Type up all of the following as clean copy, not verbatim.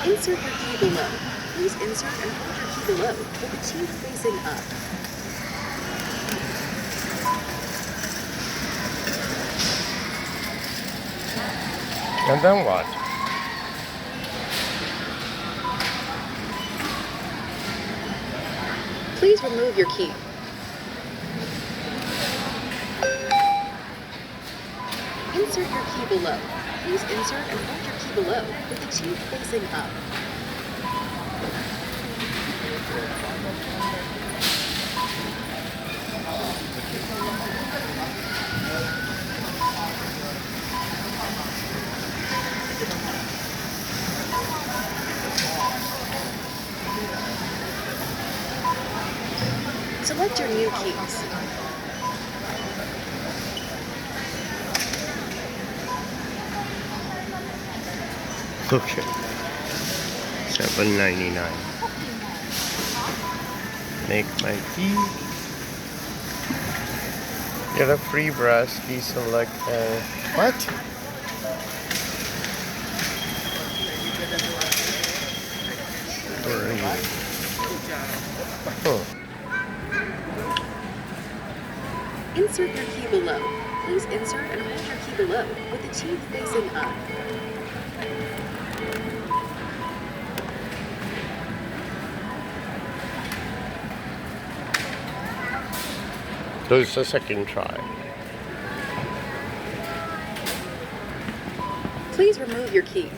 Insert your key below. Please insert and hold your key below with the teeth facing up. And then what? Please remove your key. Insert your key below. Please insert and hold your key below with the teeth facing up. Select your new keys. Okay. $7.99. Make my key. Get a free brass key. Select what? Oh. Insert your key below. Please insert and hold your key below with the teeth facing up. So it's the second try. Please remove your key.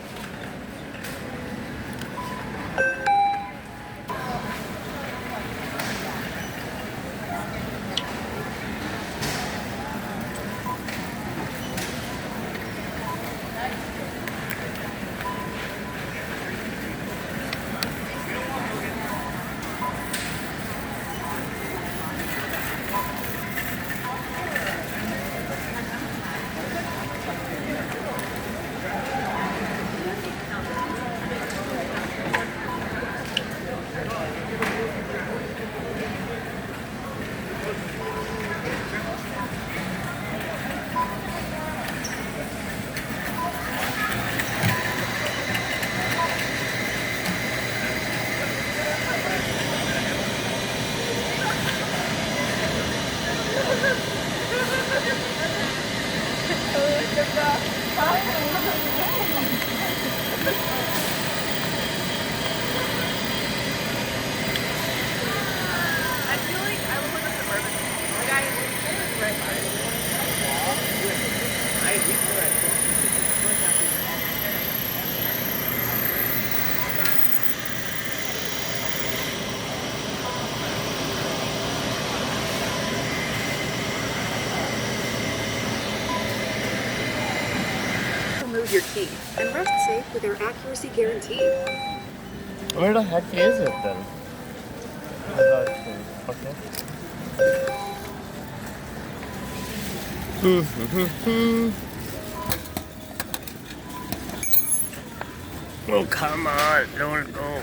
Remove your key and rest safe with our accuracy guarantee. Where the heck is it then? Okay. Oh, come on, don't go.